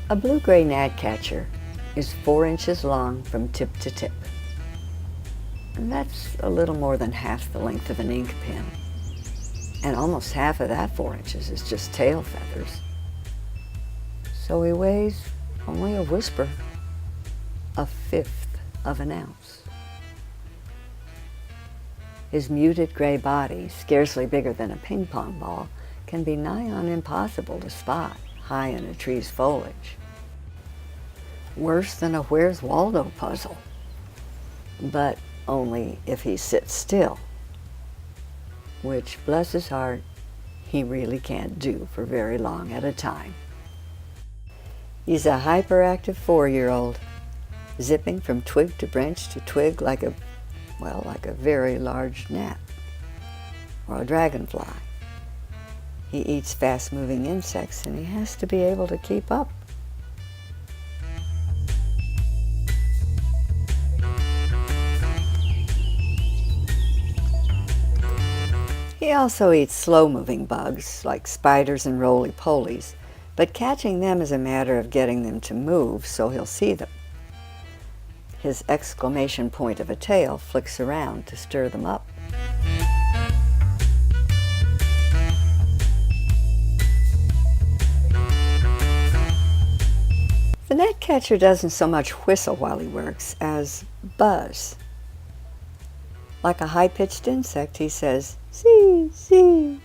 A blue-gray gnatcatcher is 4 inches long from tip to tip. And that's a little more than half the length of an ink pen. And almost half of that 4 inches is just tail feathers. So he weighs only a whisper, 1/5 of an ounce. His muted gray body, scarcely bigger than a ping pong ball, can be nigh on impossible to spot high in a tree's foliage. Worse than a Where's Waldo puzzle, but only if he sits still, which, bless his heart, he really can't do for very long at a time. He's a hyperactive 4-year-old, zipping from twig to branch to twig like a very large gnat or a dragonfly. He eats fast-moving insects, and he has to be able to keep up. He also eats slow-moving bugs, like spiders and roly-polies, but catching them is a matter of getting them to move so he'll see them. His exclamation point of a tail flicks around to stir them up. The gnatcatcher doesn't so much whistle while he works as buzz. Like a high-pitched insect, he says, "See, see."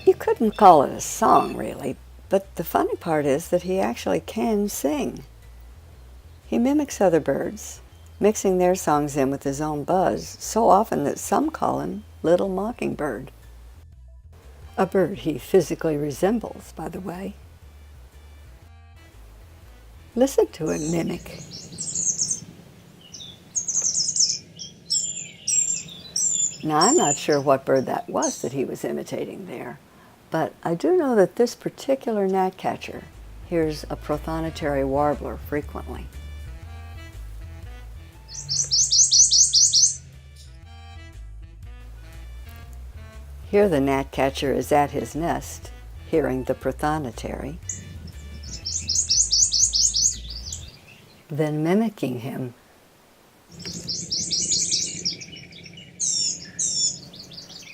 You couldn't call it a song, really, but the funny part is that he actually can sing. He mimics other birds, mixing their songs in with his own buzz so often that some call him Little Mockingbird. A bird he physically resembles, by the way. Listen to him mimic. Now, I'm not sure what bird that was that he was imitating there, but I do know that this particular gnatcatcher hears a prothonotary warbler frequently. Here the gnatcatcher is at his nest, hearing the prothonotary, then mimicking him.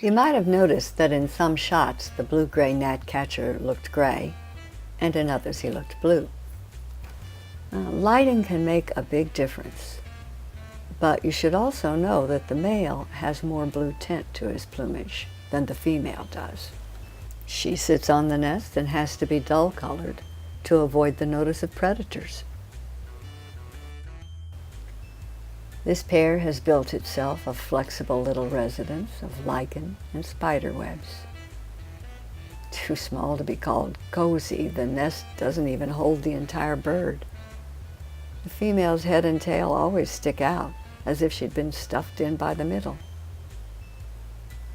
You might have noticed that in some shots the blue-gray gnatcatcher looked gray, and in others he looked blue. Lighting can make a big difference, but you should also know that the male has more blue tint to his plumage than the female does. She sits on the nest and has to be dull-colored to avoid the notice of predators. This pair has built itself a flexible little residence of lichen and spider webs. Too small to be called cozy, the nest doesn't even hold the entire bird. The female's head and tail always stick out, as if she'd been stuffed in by the middle.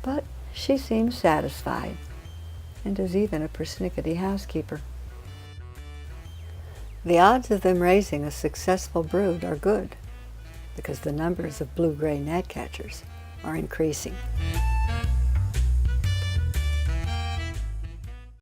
But she seems satisfied, and is even a persnickety housekeeper. The odds of them raising a successful brood are good, because the numbers of blue-gray gnatcatchers are increasing.